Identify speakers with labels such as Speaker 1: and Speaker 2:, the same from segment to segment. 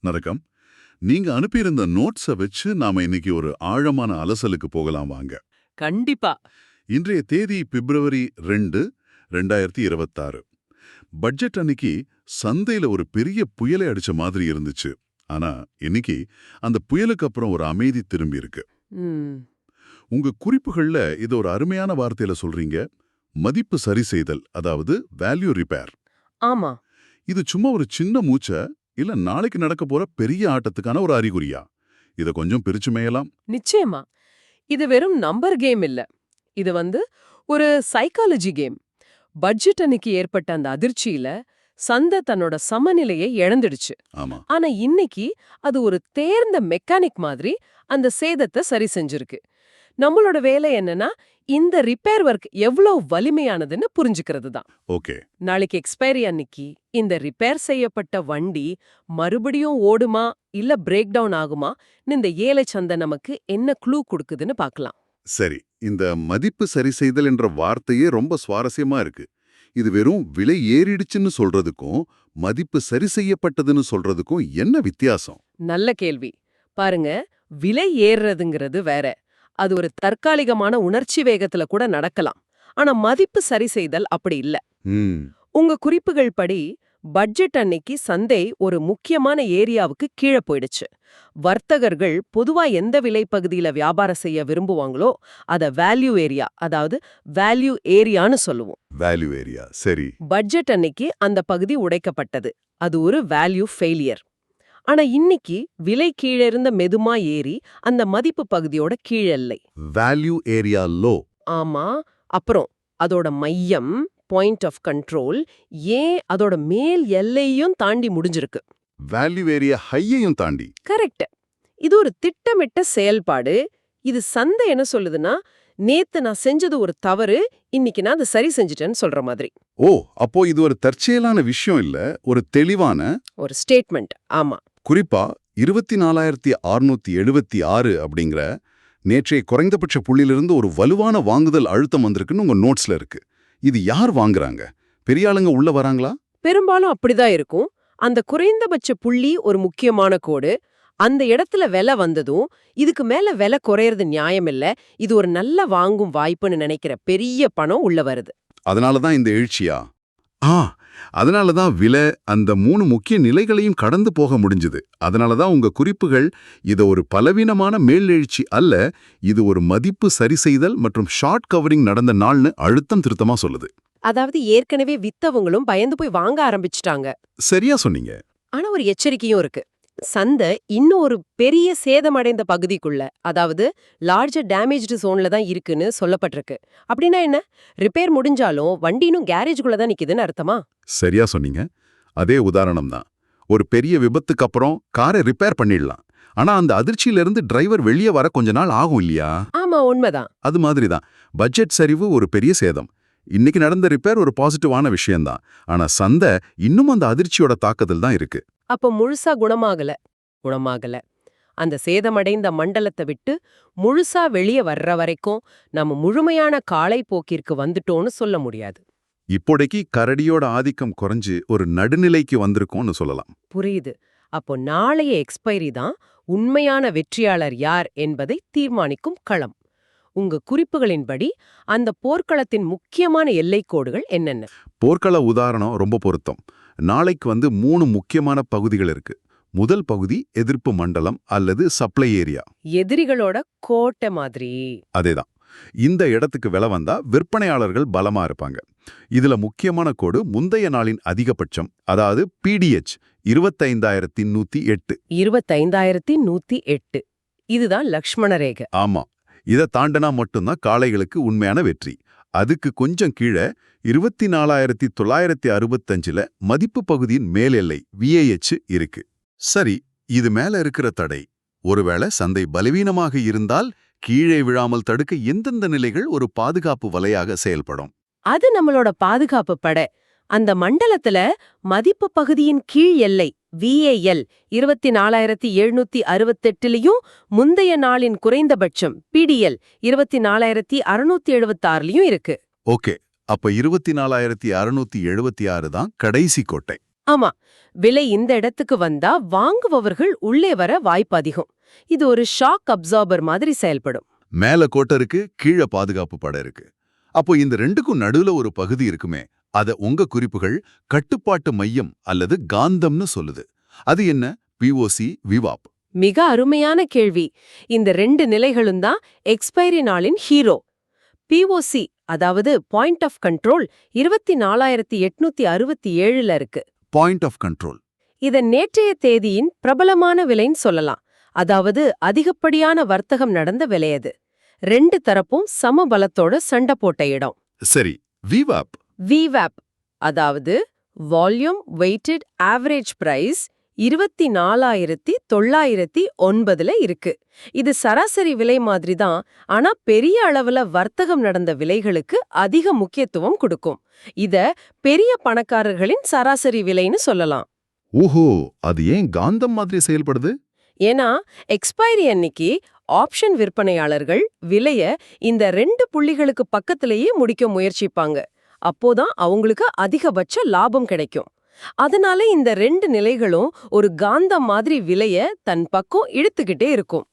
Speaker 1: வணக்கம். நீங்க அனுப்பியிருந்த நோட்ஸ வச்சு நாம இன்னைக்கு ஒரு ஆழமான அலசலுக்கு போகலாம் வாங்க.
Speaker 2: கண்டிப்பா.
Speaker 1: இன்றைய தேதி பிப்ரவரி 2, 2026. பட்ஜெட் அன்னைக்கு சந்தையில ஒரு பெரிய புயலை அடிச்ச மாதிரி இருந்துச்சு. ஆனா இன்னைக்கு அந்த புயலுக்கு அப்புறம் ஒரு அமைதி திரும்பி இருக்கு.
Speaker 2: ம்.
Speaker 1: உங்க குறிப்புகள்ல இது ஒரு அருமையான வார்த்தையில சொல்றீங்க. மதிப்பு சரி செய்தல், அதாவது வேல்யூ ரிப்பேர்.
Speaker 2: ஆமா.
Speaker 1: இது சும்மா ஒரு சின்ன மூச்ச, இல்ல நாளைக்கு நடக்க போற பெரிய ஆட்டத்துக்கான ஒரு அறிகுறியா? இத கொஞ்சம் பிரிச்சு மேயலாம்.
Speaker 2: நிச்சயமா. இது வெறும் நம்பர் கேம் இல்ல. இது ஒரு சைக்காலஜி கேம். பட்ஜெட் அன்னைக்கு ஏற்பட்ட அந்த அதிர்ச்சியில சந்தை தன்னோட சமநிலையை இழந்துடுச்சு.
Speaker 1: ஆமா.
Speaker 2: ஆனா இன்னைக்கு அது ஒரு தேர்ந்த மெக்கானிக் மாதிரி அந்த சேதத்தை சரி செஞ்சிருக்கு. நம்மளோட வேலை என்னன்னா, இந்த ரிப்பேர் ஒர்க் எவ்வளவு வலிமையானதுன்னு புரிஞ்சுக்கிறது தான்.
Speaker 1: ஓகே.
Speaker 2: நாளைக்கு எக்ஸ்பைரி அன்னைக்கு இந்த ரிப்பேர் செய்யப்பட்ட வண்டி மறுபடியும் ஓடுமா இல்ல பிரேக் டவுன் ஆகுமா இந்த ஏல சந்தை நமக்கு என்ன க்ளூ கொடுக்குதுன்னு பார்க்கலாம்.
Speaker 1: சரி. இந்த மதிப்பு சரி செய்தல் என்ற வார்த்தையே ரொம்ப சுவாரஸ்யமா இருக்கு. இது வெறும் விலை ஏறிடுச்சுன்னு சொல்றதுக்கும், மதிப்பு சரி செய்யப்பட்டதுன்னு சொல்றதுக்கும் என்ன வித்தியாசம்?
Speaker 2: நல்ல கேள்வி. பாருங்க, விலை ஏறுறதுங்கிறது வேற. அது ஒரு தற்காலிகமான உணர்ச்சி வேகத்துல கூட நடக்கலாம். ஆனா மதிப்பு சரி செய்தல் அப்படி இல்ல.
Speaker 1: ம்.
Speaker 2: உங்க குறிப்புகள் படி பட்ஜெட் அன்னைக்கு சந்தை ஒரு முக்கியமான ஏரியாவுக்கு கீழே போயிடுச்சு. வர்த்தகர்கள் பொதுவா எந்த விலை பகுதியில வியாபாரம் செய்ய விரும்புவாங்களோ அத வேல்யூ ஏரியா, அதாவது வேல்யூ ஏரியான்னு சொல்லுவோம்.
Speaker 1: Value area. சரி.
Speaker 2: பட்ஜெட் அன்னைக்கு அந்த பகுதி உடைக்கப்பட்டது. அது ஒரு வேல்யூ ஃபெயிலியர். ஆனா இன்னைக்கு விலை கீழே இருந்த மெதுமா ஏறி அந்த மதிப்பு பகுதியோட கீழல்லை.
Speaker 1: Value area low.
Speaker 2: ஆமா. அப்புறம் அதோட மையம், பாயிண்ட் ஆஃப் கண்ட்ரோல், ஏன் அதோட மேல் எல்லையும் தாண்டி முடிஞ்சிருக்கு.
Speaker 1: வேல்யூ ஏரியா ஹையையும் தாண்டி.
Speaker 2: கரெக்ட். இது ஒரு திட்டமிட்ட செயல்பாடு. இது சந்தை என்ன சொல்லுதுன்னா, நேத்து நான் செஞ்சது ஒரு தவறு, இன்னைக்கு நான் அதை சரி செஞ்சுட்டேன்னு சொல்ற மாதிரி.
Speaker 1: ஓ, அப்போ இது ஒரு தற்செயலான விஷயம் இல்ல, ஒரு தெளிவான
Speaker 2: ஒரு ஸ்டேட்மெண்ட். ஆமா.
Speaker 1: குறிப்பா 24,676 அப்படிங்கிற நேற்றைய குறைந்தபட்ச புள்ளியிலிருந்து ஒரு வலுவான வாங்குதல் அழுத்தம் வந்திருக்குன்னு உங்க நோட்ஸ்ல இருக்கு. இது யார் வாங்குறாங்க? பெரிய ஆளுங்க உள்ள வராங்களா?
Speaker 2: பெரும்பாலும் அப்படிதான் இருக்கும். அந்த குறைந்தபட்ச புள்ளி ஒரு முக்கியமான கோடு. அந்த இடத்துல விலை வந்ததும், இதுக்கு மேல விலை குறையறது நியாயம் இல்ல, இது ஒரு நல்ல வாங்கும் வாய்ப்புன்னு நினைக்கிற பெரிய பணம் உள்ள வருது.
Speaker 1: அதனால தான் இந்த எழுச்சியா? ஆ, அதனால தான் விலை அந்த 3 முக்கிய நிலைகளையும் கடந்து போக முடிஞ்சுது. அதனால தான் உங்க குறிப்புகள் இத ஒரு பலவீனமான மேலெழுச்சி அல்ல, இது ஒரு மதிப்பு சரி செய்தல் மற்றும் ஷார்ட் கவரிங் நடந்த நாள்னு அழுத்தம் திருத்தமா சொல்லுது.
Speaker 2: அதாவது ஏற்கனவே வித்தவங்களும் பயந்து போய் வாங்க ஆரம்பிச்சிட்டாங்க.
Speaker 1: சரியா சொன்னீங்க.
Speaker 2: ஆனா ஒரு எச்சரிக்கையும் இருக்கு. சந்தை இன்னும் ஒரு பெரிய சேதமடைந்த பகுதிக்குள்ள, அதாவது லார்ஜர் டேமேஜ்டு ஜோன்ல தான் இருக்குன்னு சொல்லப்பட்டிருக்கு. அப்படின்னா என்ன? ரிப்பேர் முடிஞ்சாலும் வண்டி இன்னும் கேரேஜுக்குள்ள தான் நிக்குதுன்னு அர்த்தமா?
Speaker 1: சரியா சொன்னீங்க. அதே உதாரணம் தான். ஒரு பெரிய விபத்துக்கு அப்புறம் காரை ரிப்பேர் பண்ணிடலாம். ஆனா அந்த அதிர்ச்சியிலிருந்து டிரைவர் வெளியே வர கொஞ்ச நாள் ஆகும் இல்லையா?
Speaker 2: ஆமா, உண்மைதான்.
Speaker 1: அது மாதிரி தான் பட்ஜெட் சரிவு ஒரு பெரிய சேதம். இன்னைக்கு நடந்த ரிப்பேர் ஒரு பாசிட்டிவான விஷயம்தான். ஆனா சந்தை இன்னும் அந்த அதிர்ச்சியோட தாக்கத்தில் தான் இருக்கு.
Speaker 2: அப்ப முழுசா குணமாகல. அந்த சேதமடைந்த மண்டலத்தை விட்டு முழுசா வெளியே வர்ற வரைக்கும் நம்ம முழுமையான காலை போக்கிற்கு வந்துட்டோம்னு சொல்ல முடியாது.
Speaker 1: இப்போதைக்கு கரடியோட ஆதிக்கம் குறைஞ்சு ஒரு நடுநிலைக்கு வந்திருக்கோம்னு சொல்லலாம்.
Speaker 2: புரியுது. அப்போ நாளைய எக்ஸ்பைரி தான் உண்மையான வெற்றியாளர் யார் என்பதை தீர்மானிக்கும் களம். உங்க குறிப்புகளின்படி அந்த போர்க்களத்தின் முக்கியமான எல்லைக்கோடுகள் என்னென்ன?
Speaker 1: போர்க்கள உதாரணம் ரொம்ப பொருத்தம். நாளைக்கு 3 முக்கியமான பகுதிகள் இருக்கு. முதல் பகுதி எதிர்ப்பு மண்டலம் அல்லது சப்ளை ஏரியா.
Speaker 2: எதிரிகளோட கோட்டை மாதிரி.
Speaker 1: அதேதான். இந்த இடத்துக்கு விலை வந்தா விற்பனையாளர்கள் பலமா இருப்பாங்க. இதுல முக்கியமான கோடு முந்தைய நாளின் அதிகபட்சம், அதாவது PDH 25,108.
Speaker 2: 25,108. இதுதான் லக்ஷ்மண ரேகை.
Speaker 1: ஆமா. இதை தாண்டினா மட்டும்தான் காளைகளுக்கு உண்மையான வெற்றி. அதுக்கு கொஞ்சம் கீழே 24,965ல மதிப்பு பகுதியின் மேல் எல்லை VAH இருக்கு. சரி, இது மேல இருக்கிற தடை. ஒருவேளை சந்தை பலவீனமாக இருந்தால் கீழே விழாமல் தடுக்க எந்தெந்த நிலைகள் ஒரு பாதுகாப்பு வலையாக செயல்படும்?
Speaker 2: அது நம்மளோட பாதுகாப்பு படை. அந்த மண்டலத்துல மதிப்பு பகுதியின் கீழ் எல்லை VAL 24,768லயும் முந்தைய நாளின் குறைந்தபட்சம் PDL 24,676லயும் இருக்கு.
Speaker 1: ஓகே, அப்ப 24,676 தான் கடைசி கோட்டை.
Speaker 2: ஆமா, விலை இந்த இடத்துக்கு வந்தா வாங்குபவர்கள் உள்ளே வர வாய்ப்பு அதிகம். இது ஒரு ஷாக் அப்சார்பர் மாதிரி செயல்படும்.
Speaker 1: மேல கோட்டை இருக்கு, கீழே பாதுகாப்பு படை இருக்கு. அப்போ இந்த ரெண்டுக்கும் நடுவுல ஒரு பகுதி இருக்குமே, அத உங்க குறிப்புகள் கட்டுப்பாட்டு மையம் அல்லது காந்தம்னு சொல்லுது. அது என்ன? பிஓசி, விவாப்.
Speaker 2: மிக அருமையான கேள்வி. இந்த 2 நிலைகளும் தான் எக்ஸ்பைரி நாளின் ஹீரோ. பிஓசி, அதாவது பாயிண்ட் ஆஃப் கண்ட்ரோல், 24,867ல இருக்கு.
Speaker 1: Point of control.
Speaker 2: இத நேற்றைய தேதியின் பிரபலமான விலைன்னு சொல்லலாம். அதாவது அதிகப்படியான வர்த்தகம் நடந்த விலை அது. 2 தரப்பும் சம பலத்தோட சண்டை போட்ட இடம்.
Speaker 1: சரி, விவாப்.
Speaker 2: விவாப், அதாவது வால்யூம் வெயிட்டட் ஆவரேஜ் பிரைஸ், 24,909ல இருக்கு. இது சராசரி விலை மாதிரி தான், ஆனா பெரிய அளவுல வர்த்தகம் நடந்த விலைகளுக்கு அதிக முக்கியத்துவம் கொடுக்கும். இத பெரிய பணக்காரர்களின் சராசரி விலைன்னு சொல்லலாம்.
Speaker 1: ஓஹோ, அது ஏன் காந்தம் மாதிரி செயல்படுது?
Speaker 2: ஏன்னா எக்ஸ்பைரி அன்னைக்கு ஆப்ஷன் விற்பனையாளர்கள் விலைய இந்த 2 புள்ளிகளுக்கு பக்கத்திலேயே முடிக்க முயற்சிப்பாங்க. அப்போதான் அவங்களுக்கு அதிகபட்ச லாபம் கிடைக்கும். அதனால இந்த 2 நிலைகளும் ஒரு காந்தம் மாதிரி விலைய தன் பக்கம் இழுத்துக்கிட்டே இருக்கும்.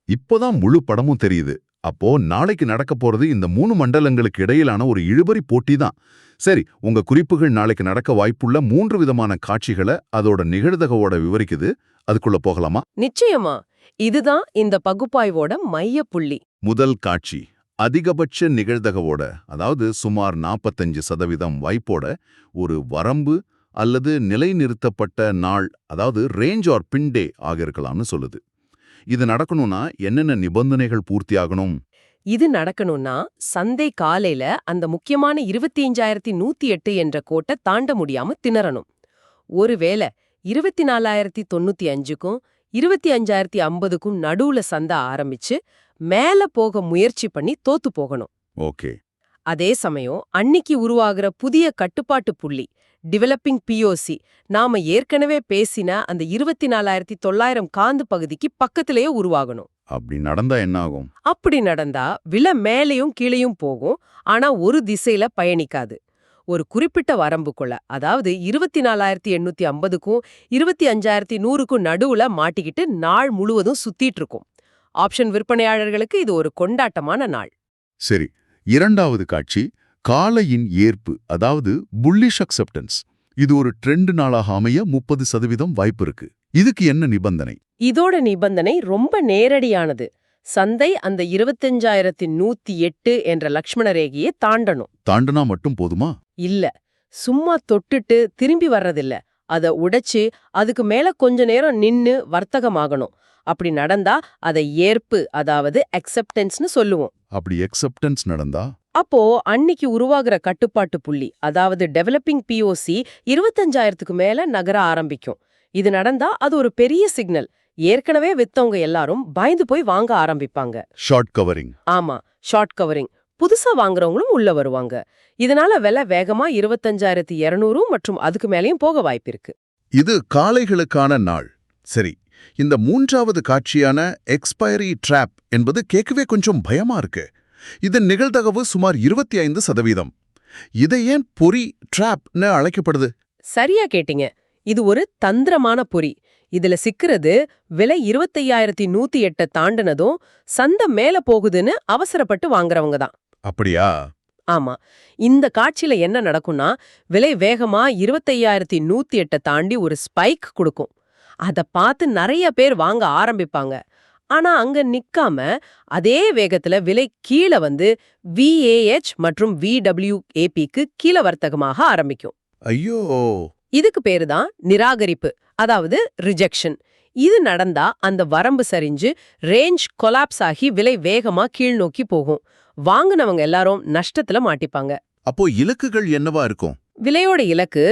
Speaker 1: இப்போதான் முழு படமும் தெரியுது. அப்போ நாளைக்கு நடக்க போறது இந்த 3 மண்டலங்களுக்கு இடையிலான ஒரு இழுபறி போட்டி தான். சரி, உங்க குறிப்புகள் நாளைக்கு நடக்க வாய்ப்புள்ள 3 விதமான காட்சிகளை அதோட நிகழ்தகவோட விவரிக்குது. அதுக்குள்ள போகலாமா?
Speaker 2: நிச்சயமா, இதுதான் இந்த பகுப்பாய்வோட மைய புள்ளி.
Speaker 1: முதல் காட்சி அதிகபட்ச நிகழ்தகவோட, அதாவது சுமார் 45% வாய்ப்போட ஒரு வரம்பு அல்லது நிலைநிறுத்தப்பட்ட நாள், அதாவது ரேஞ்ச் ஆர் பின்டே ஆகியிருக்கலாம்னு சொல்லுது. இது நடக்கணும்னா என்னென்ன நிபந்தனைகள் பூர்த்தியாகணும்?
Speaker 2: இது நடக்கணும்னா சந்தை காலையில அந்த முக்கியமான 25,108 என்ற கோட்டை தாண்ட முடியாம திணறணும். ஒருவேளை 24,095க்கும் 25,050க்கும் நடுவுல சந்தை ஆரம்பிச்சு மேல போக முயற்சி பண்ணி தோத்து போகணும்.
Speaker 1: ஓகே.
Speaker 2: அதே சமயம் அன்னிக்கு உருவாகிற புதிய கட்டுப்பாட்டு புள்ளி, டெவலப்பிங் பிஓசி, நாம ஏற்கனவே பேசின அந்த 24,900 காந்து பகுதிக்கு பக்கத்திலேயே உருவாகணும்.
Speaker 1: அப்படி நடந்தா என்ன ஆகும்?
Speaker 2: அப்படி நடந்தா விலை மேலேயும் கீழேயும் போகும், ஆனா ஒரு திசையில பயணிக்காது. ஒரு குறிப்பிட்ட வரம்புக்குள்ள, அதாவது 24,850க்கும் 25,100க்கும் நடுவுல மாட்டிக்கிட்டு நாள் முழுவதும் சுத்திட்டு இருக்கும். ஆப்ஷன் விற்பனையாளர்களுக்கு இது ஒரு கொண்டாட்டமான நாள்.
Speaker 1: சரி, இரண்டாவது காட்சி காலையின் ஏற்பு, அதாவது புல்லிஷ் அக்செப்டன்ஸ். இது ஒரு ட்ரெண்ட் நாளாக அமைய 30% வாய்ப்பு இருக்கு. இதுக்கு என்ன நிபந்தனை?
Speaker 2: இதோட நிபந்தனை ரொம்ப நேரடியானது. சந்தை அந்த 25,108 என்ற லக்ஷ்மண ரேகையை தாண்டணும்.
Speaker 1: தாண்டனா மட்டும் போதுமா?
Speaker 2: இல்ல, சும்மா தொட்டுட்டு திரும்பி வர்றதில்ல. அத உடைச்சு அதுக்கு மேல கொஞ்ச நேரம் நின்னு வர்த்தகமாகணும். அப்படி நடந்தா அதை ஏற்பு, அதாவது அக்செப்டன்ஸ்னு சொல்லுவோம்.
Speaker 1: அப்படி அக்செப்டன்ஸ் நடந்தா
Speaker 2: அப்போ அன்னிக்கு உருவாகிற கட்டுப்பாட்டு புள்ளி, அதாவது டெவலப்பிங் பிஓசி 25,000க்கு மேல நகர ஆரம்பிக்கும். இது நடந்தா அது ஒரு பெரிய சிக்னல். ஏற்கனவே வித்தவங்க எல்லாரும் பயந்து போய் வாங்க ஆரம்பிப்பாங்க.
Speaker 1: Short covering.
Speaker 2: ஆமா, ஷார்ட் கவரிங். புதுசா வாங்குறவங்களும் உள்ள வருவாங்க. இதனால விலை வேகமா 25,200 மற்றும் அதுக்கு மேலயும் போக வாய்ப்பிருக்கு.
Speaker 1: இது காளைகளுக்கான நாள். சரி, இந்த மூன்றாவது காட்சியான எக்ஸ்பைரி ட்ராப் என்பது கேட்கவே கொஞ்சம் பயமா இருக்கு. இதன் நிகழ்தகவு சுமார் 25%. இதை ஏன் பொறி ட்ராப்னு அழைக்கப்படுது?
Speaker 2: சரியா கேட்டீங்க. இது ஒரு தந்திரமான பொறி. இதுல சிக்கிறது விலை 25,108 தாண்டினதும் சந்தை மேல போகுதுன்னு அவசரப்பட்டு வாங்குறவங்க தான்.
Speaker 1: அப்படியா?
Speaker 2: ஆமா, இந்த காட்சியில என்ன நடக்கும்னா விலை வேகமா 25,108 தாண்டி ஒரு ஸ்பைக் கொடுக்கும். அத பார்த்து நிறைய பேர் வாங்க ஆரம்பிப்பாங்க. ஆனா அங்க நிக்காம அதே வேகத்துல விலை கீழே வந்து VAH மற்றும் VWAPக்கு கீழே வர்த்தகமாக ஆரம்பிக்கும்.
Speaker 1: ஐயோ!
Speaker 2: இதுக்கு பேரு தான் நிராகரிப்பு, அதாவது ரிஜெக்ஷன். இது நடந்தா அந்த வரம்பு சரிஞ்சு ரேஞ்ச் கொலாப்ஸ் ஆகி விலை வேகமா கீழ் நோக்கி போகும். வாங்குனவங்க எல்லாரும் நஷ்டத்துல மாட்டிப்பாங்க.
Speaker 1: அப்போ இலக்குகள் என்னவா இருக்கும்?
Speaker 2: விலையோட இலக்கு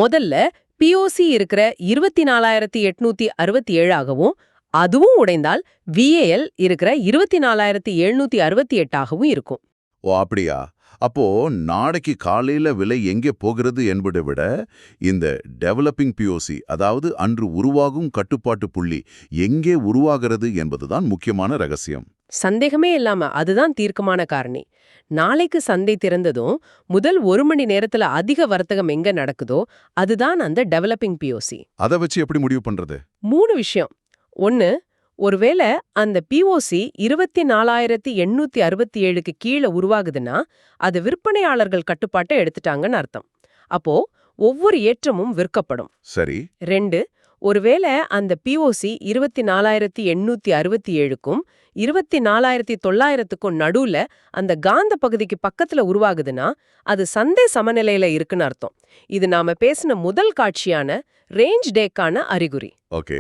Speaker 2: முதல்ல பிஓசி இருக்கிற 24,867 ஆகவும், அதுவும் உடைந்தால் VAL இருக்கிற 24,768 ஆகவும் இருக்கும்.
Speaker 1: ஓ, அப்படியா? அப்போ நாளைக்கு காலையில விலை எங்கே போகிறது என்பதை விட இந்த டெவலப்பிங் பிஓசி, அதாவது அன்று உருவாகும் கட்டுப்பாட்டு புள்ளி எங்கே உருவாகிறது என்பதுதான் முக்கியமான ரகசியம்.
Speaker 2: சந்தேகமே இல்லாம அதுதான் தீர்க்கமான காரணி. நாளைக்கு சந்தை திறந்ததும் முதல் 1 மணி நேரத்துல அதிக வர்த்தகம் எங்க நடக்குதோ அதுதான் அந்த டெவலப்பிங் பிஓசி.
Speaker 1: அதை வச்சு எப்படி முடிவு பண்றது?
Speaker 2: 3 விஷயம். 1, ஒருவேளை அந்த பிஓசி 24,867க்கு கீழே உருவாகுதுன்னா அது விற்பனையாளர்கள் கட்டுப்பாட்டை எடுத்துட்டாங்கன்னு அர்த்தம். அப்போ ஒவ்வொரு ஏற்றமும் விற்கப்படும்.
Speaker 1: சரி.
Speaker 2: 2, ஒருவேளை அந்த பிஓசி 24,867க்கும் 24,900க்கும் நடுவுல அந்த காந்த பகுதிக்கு பக்கத்துல உருவாகுதுன்னா அது சந்தை சமநிலையில இருக்குன்னு அர்த்தம். இது நாம பேசின முதல் காட்சியான ரேஞ்ச் டேக்கான அறிகுறி.
Speaker 1: ஓகே.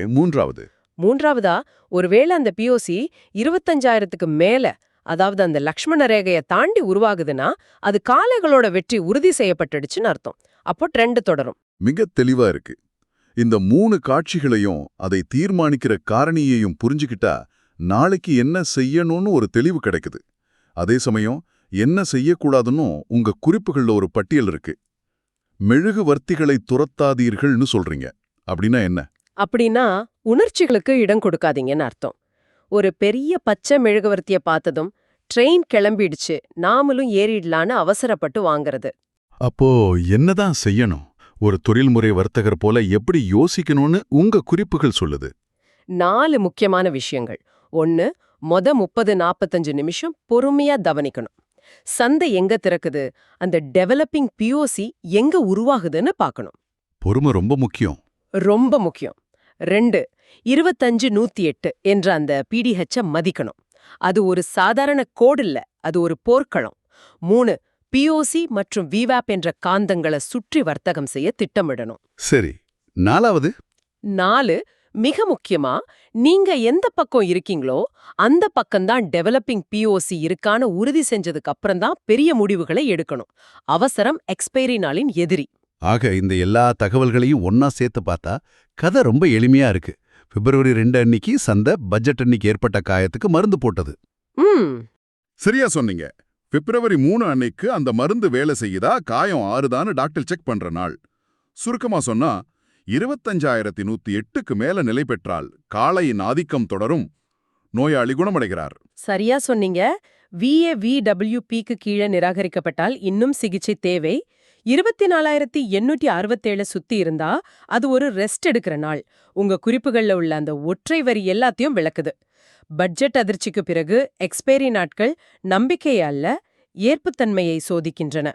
Speaker 2: மூன்றாவதா, ஒருவேளை அந்த பிஓசி 25,000க்கு மேல, அதாவது அந்த லக்ஷ்மண ரேகையை தாண்டி உருவாகுதுன்னா அது காளைகளோட வெற்றி உறுதி செய்யப்பட்டுடுச்சுன்னு அர்த்தம். அப்போ ட்ரெண்ட் தொடரும்.
Speaker 1: மிக தெளிவா இருக்கு. இந்த 3 காட்சிகளையும் அதை தீர்மானிக்கிற காரணியையும் புரிஞ்சுக்கிட்டா நாளைக்கு என்ன செய்யணும்னு ஒரு தெளிவு கிடைக்குது. அதே சமயம் என்ன செய்யக்கூடாதுன்னு உங்க குறிப்புகள்ல ஒரு பட்டியல் இருக்கு. மெழுகுவர்த்திகளை துரத்தாதீர்கள்னு சொல்றீங்க. அப்படின்னா என்ன?
Speaker 2: அப்படின்னா உணர்ச்சிகளுக்கு இடம் கொடுக்காதீங்கன்னு அர்த்தம். ஒரு பெரிய பச்சை மெழுகுவர்த்திய பார்த்ததும் ட்ரெயின் கிளம்பிடுச்சு நாமளும் ஏறிடலான்னு அவசரப்பட்டு வாங்குறது.
Speaker 1: அப்போ என்னதான் செய்யணும்? ஒரு தொழில்முறை வர்த்தகர் போல எப்படி யோசிக்கணும்னு உங்க குறிப்புகள் சொல்லுது.
Speaker 2: 4 முக்கியமான விஷயங்கள். 1, 30-45 நிமிஷம் பொறுமையா கவனிக்கணும். சந்தை எங்க திறக்குது, அந்த டெவலப்பிங் பிஓசி எங்க உருவாகுதுன்னு பார்க்கணும்.
Speaker 1: பொறுமை ரொம்ப முக்கியம்.
Speaker 2: ரொம்ப முக்கியம். 2, 25-108 என்ற அந்த பிடிஹெச்ச மதிக்கணும். அது ஒரு சாதாரண கோடு இல்ல, அது ஒரு போர்க்களம். 3, பிஓசி மற்றும் விவாப் என்ற காந்தங்களை சுற்றி வர்த்தகம் செய்ய திட்டமிடணும்.
Speaker 1: சரி. 4,
Speaker 2: மிக முக்கியமா, நீங்க எந்த பக்கம் இருக்கீங்களோ அந்த பக்கம்தான் டெவலப்பிங் பிஓசி இருக்கான்னு உறுதி செஞ்சதுக்கு அப்புறம் தான் பெரிய முடிவுகளை எடுக்கணும். அவசரம் எக்ஸ்பைரி நாளின் எதிரி.
Speaker 1: ஆக இந்த எல்லா தகவல்களையும் ஒன்னா சேர்த்து பார்த்தா கதை ரொம்ப எளிமையா இருக்கு. பிப்ரவரி 2 அன்னைக்கு சந்தை பட்ஜெட் அன்னைக்கு ஏற்பட்ட காயத்துக்கு மருந்து போட்டது. சரியா சொன்னீங்க. பிப்ரவரி 3 அன்னைக்கு அந்த மருந்து வேலை செய்யுதா, காயம் ஆறுதான்னு டாக்டர் செக் பண்ற நாள். சுருக்கமா சொன்னா 25,108க்கு மேல நிலை பெற்றால் காளையின் ஆதிக்கம் தொடரும், நோயாளி குணமடைகிறார்.
Speaker 2: சரியா சொன்னீங்க. VAVWPக்கு கீழே நிராகரிக்கப்பட்டால் இன்னும் சிகிச்சை தேவை. 24,867 சுத்தி இருந்தா அது ஒரு ரெஸ்ட் எடுக்கிற நாள். உங்க குறிப்புகள்ல உள்ள அந்த ஒற்றை வரி எல்லாத்தையும் விளக்குது. பட்ஜெட் அதிர்ச்சிக்கு பிறகு எக்ஸ்பைரி நாட்கள் நம்பிக்கை அல்ல, ஏற்புத்தன்மையை சோதிக்கின்றன.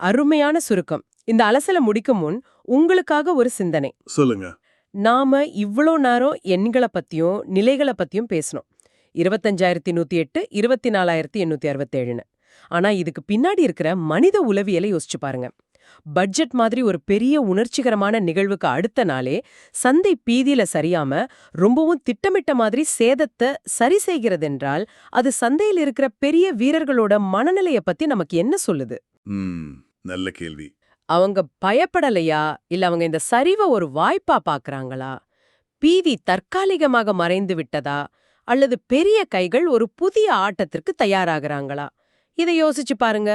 Speaker 2: அருமையான சுருக்கம். இந்த அலசல முடிக்கும் முன் உங்களுக்காக ஒரு சிந்தனை.
Speaker 1: சொல்லுங்க.
Speaker 2: நாம இவ்ளோ நேரம் எண்களை பத்தியும் நிலைகளை பத்தியும் பேசணும். 25,108, 24,867. ஆனா இதுக்கு பின்னாடி இருக்கிற மனித உளவியலை யோசிச்சு பாருங்க. பட்ஜெட் மாதிரி ஒரு பெரிய உணர்ச்சிகரமான நிகழ்வுக்கு அடுத்த நாளே சந்தை பீதியில சரியாம ரொம்பவும் திட்டமிட்ட மாதிரி சேதத்தை சரி செய்கிறதென்றால் அது சந்தையில் இருக்கிற பெரிய வீரர்களோட மனநிலைய பத்தி நமக்கு என்ன சொல்லுது?
Speaker 1: நல்ல கேள்வி.
Speaker 2: அவங்க பயப்படலையா, இல்ல அவங்க இந்த சரிவை ஒரு வாய்ப்பா பாக்குறாங்களா? பீதி தற்காலிகமாக மறைந்து விட்டதா, அல்லது பெரிய கைகள் ஒரு புதிய ஆட்டத்திற்கு தயாராகிறாங்களா? இதை யோசிச்சு பாருங்க.